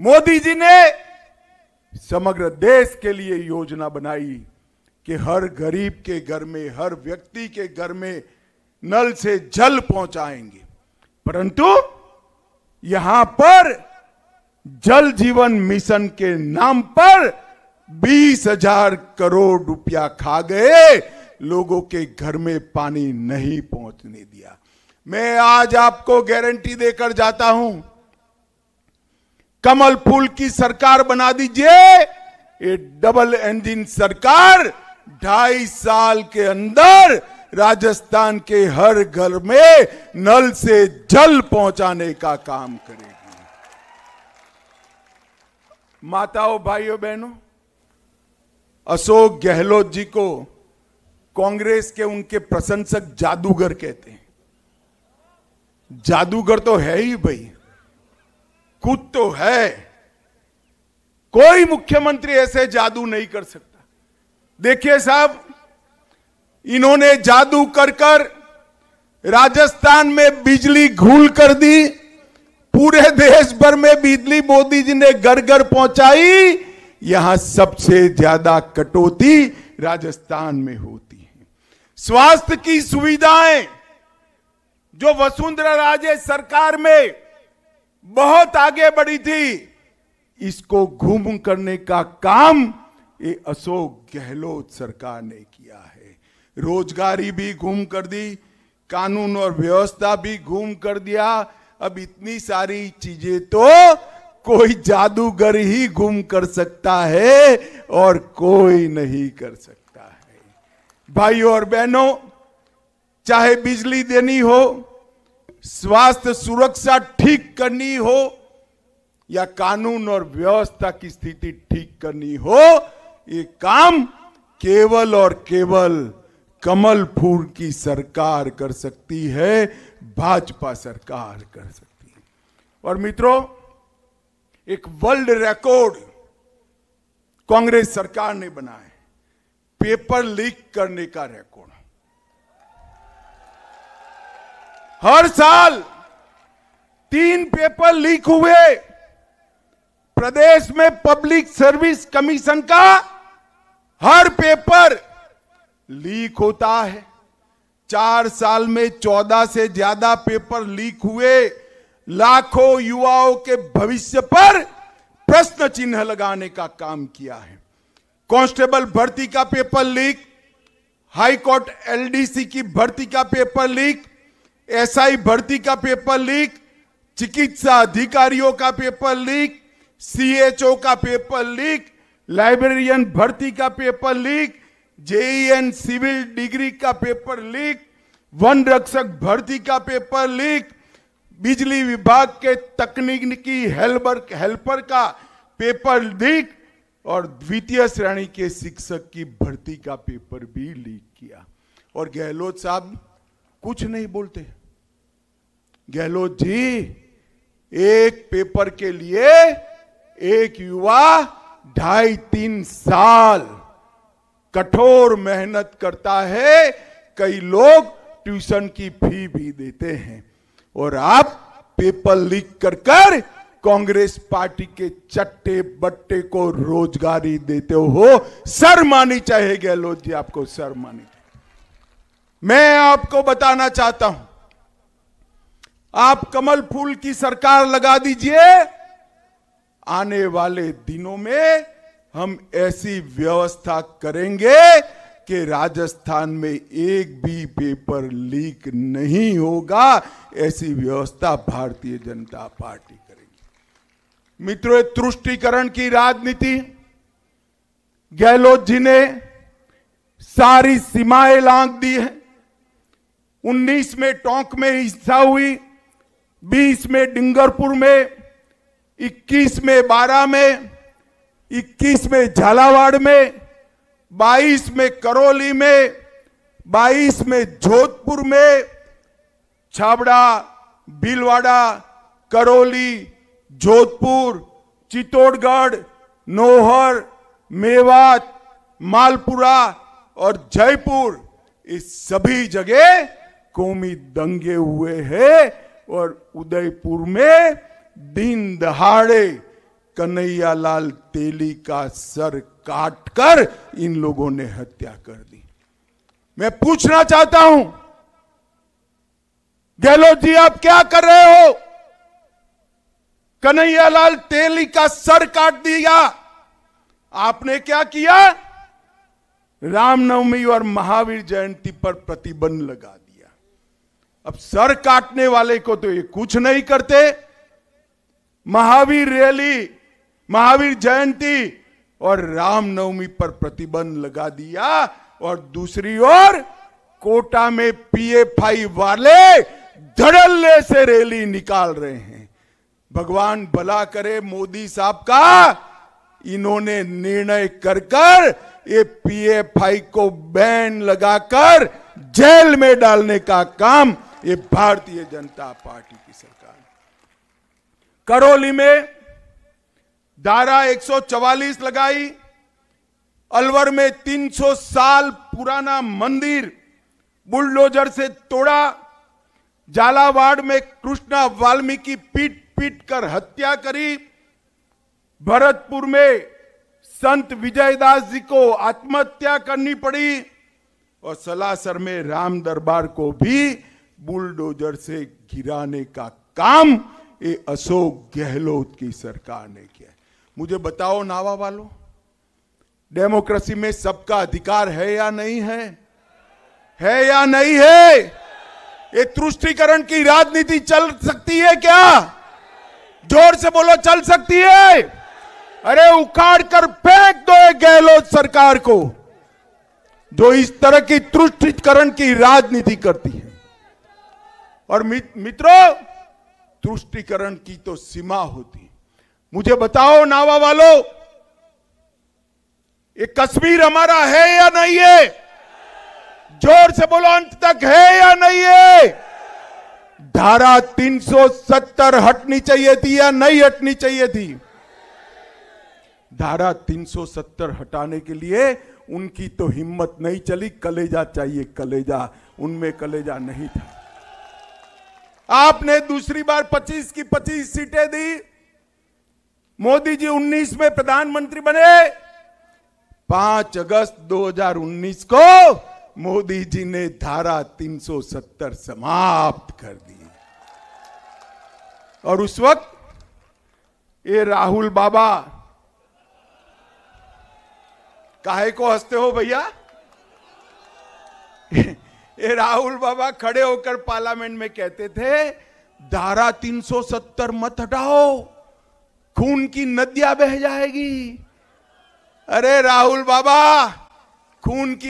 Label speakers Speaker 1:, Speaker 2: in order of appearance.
Speaker 1: मोदी जी ने समग्र देश के लिए योजना बनाई कि हर गरीब के घर में, हर व्यक्ति के घर में नल से जल पहुंचाएंगे। परंतु यहां पर जल जीवन मिशन के नाम पर 20,000 करोड़ रुपया खा गए, लोगों के घर में पानी नहीं पहुंचने दिया। मैं आज आपको गारंटी देकर जाता हूं, कमल फूल की सरकार बना दीजिए, ये डबल इंजन सरकार 2.5 साल के अंदर राजस्थान के हर घर में नल से जल पहुंचाने का काम करेगी। माताओं, भाइयों, बहनों, अशोक गहलोत जी को कांग्रेस के उनके प्रशंसक जादूगर कहते हैं। जादूगर तो है ही भाई, कुछ तो है। कोई मुख्यमंत्री ऐसे जादू नहीं कर सकता। देखिए साहब, इन्होंने जादू कर कर राजस्थान में बिजली घूल कर दी, पूरे देश भर में बिजली मोदी जी ने घर घर पहुंचाई। यहां सबसे ज्यादा कटौती राजस्थान में होती है। स्वास्थ्य की सुविधाएं जो वसुंधरा राजे सरकार में बहुत आगे बढ़ी थी, इसको घूम करने का काम ये अशोक गहलोत सरकार ने किया है। रोजगारी भी घूम कर दी, कानून और व्यवस्था भी घूम कर दिया। अब इतनी सारी चीजें तो कोई जादूगर ही घूम कर सकता है और कोई नहीं कर सकता है। भाइयों और बहनों, चाहे बिजली देनी हो, स्वास्थ्य सुरक्षा ठीक करनी हो या कानून और व्यवस्था की स्थिति ठीक करनी हो, ये काम केवल और केवल कमल फूल की सरकार कर सकती है, भाजपा सरकार कर सकती है। और मित्रों, एक वर्ल्ड रिकॉर्ड कांग्रेस सरकार ने बनाया है, पेपर लीक करने का रिकॉर्ड। हर साल 3 पेपर लीक हुए। प्रदेश में पब्लिक सर्विस कमीशन का हर पेपर लीक होता है। 4 साल में 14 से ज्यादा पेपर लीक हुए। लाखों युवाओं के भविष्य पर प्रश्न चिन्ह लगाने का काम किया है। कांस्टेबल भर्ती का paper leak, high court LDC की भर्ती का पेपर लीक, एसआई भर्ती का पेपर लीक, चिकित्सा अधिकारियों का पेपर लीक, सीएचओ का पेपर लीक, लाइब्रेरियन भर्ती का paper leak, JEN civil degree का पेपर लीक, वन रक्षक भर्ती का पेपर लीक, बिजली विभाग के तकनीकी हेल्पर का पेपर लीक और द्वितीय श्रेणी के शिक्षक की भर्ती का पेपर भी लीक किया। और गहलोत साहब कुछ नहीं बोलते। गहलोत जी एक पेपर के लिए एक युवा 2.5-3 साल कठोर मेहनत करता है। कई लोग ट्यूशन की फी भी देते हैं और आप पेपर लीक कर कर कांग्रेस पार्टी के चट्टे बट्टे को रोजगारी देते हो। शर्म आनी चाहिए गहलोत जी, आपको शर्म आनी चाहिए। मैं आपको बताना चाहता हूं, आप कमल फूल की सरकार लगा दीजिए, आने वाले दिनों में हम ऐसी व्यवस्था करेंगे कि राजस्थान में एक भी पेपर लीक नहीं होगा। ऐसी व्यवस्था भारतीय जनता पार्टी करेगी। मित्रों, तुष्टीकरण की राजनीति गहलोत जी ने सारी सीमाएं लांघ दी है। 19 में टोंक में हिंसा हुई, 20 में डिंगरपुर में, 21 में बारा में, 21 में झालावाड़ में, 22 में करौली में, 22 में जोधपुर में, छाबड़ा, भीलवाड़ा, करौली, जोधपुर, चित्तौड़गढ़, नौहर, मेवात, मालपुरा और जयपुर, इस सभी जगह कौमी दंगे हुए हैं। और उदयपुर में दिन दहाड़े कन्हैयालाल तेली का सर काटकर इन लोगों ने हत्या कर दी। मैं पूछना चाहता हूं, गहलोत जी आप क्या कर रहे हो? कन्हैयालाल तेली का सर काट दिया, आपने क्या किया? रामनवमी और महावीर जयंती पर प्रतिबंध लगा दिया। अब सर काटने वाले को तो ये कुछ नहीं करते, महावीर रैली, महावीर जयंती और रामनवमी पर प्रतिबंध लगा दिया, और दूसरी ओर कोटा में पीएफआई वाले धड़ल्ले से रैली निकाल रहे हैं। भगवान भला करे मोदी साहब का, इन्होंने निर्णय कर ये पीएफआई को बैन लगाकर जेल में डालने का काम ये भारतीय जनता पार्टी की सरकार। करौली में धारा 144 लगाई, अलवर में 300 साल पुराना मंदिर बुलडोजर से तोड़ा, झालावाड़ में कृष्णा वाल्मीकि पीट पीट कर हत्या करी, भरतपुर में संत विजयदास जी को आत्महत्या करनी पड़ी, और सलासर में राम दरबार को भी बुलडोजर से गिराने का काम ये अशोक गहलोत की सरकार ने किया। मुझे बताओ नावा वालों, डेमोक्रेसी में सबका अधिकार है या नहीं है? है या नहीं है? ये तुष्टीकरण की राजनीति चल सकती है क्या? जोर से बोलो, चल सकती है? अरे उखाड़ कर फेंक दो गहलोत सरकार को, जो इस तरह की तुष्टीकरण की राजनीति करती है। और मित्रों, तुष्टीकरण की तो सीमा होती। मुझे बताओ नावा वालों, ये कश्मीर हमारा है या नहीं है? जोर से बोलो, अंत तक है या नहीं है? धारा 370 हटनी चाहिए थी या नहीं हटनी चाहिए थी? धारा 370 हटाने के लिए उनकी तो हिम्मत नहीं चली। कलेजा चाहिए, कलेजा, उनमें कलेजा नहीं था। आपने दूसरी बार 25 की 25 सीटें दी, मोदी जी 19 में प्रधानमंत्री बने, 5 अगस्त 2019 को मोदी जी ने धारा 370 समाप्त कर दी। और उस वक्त ये राहुल बाबा, काहे को हंसते हो भैया? ये राहुल बाबा खड़े होकर पार्लियामेंट में कहते थे, धारा 370 मत हटाओ, खून की नदियां बह जाएगी। अरे राहुल बाबा, खून की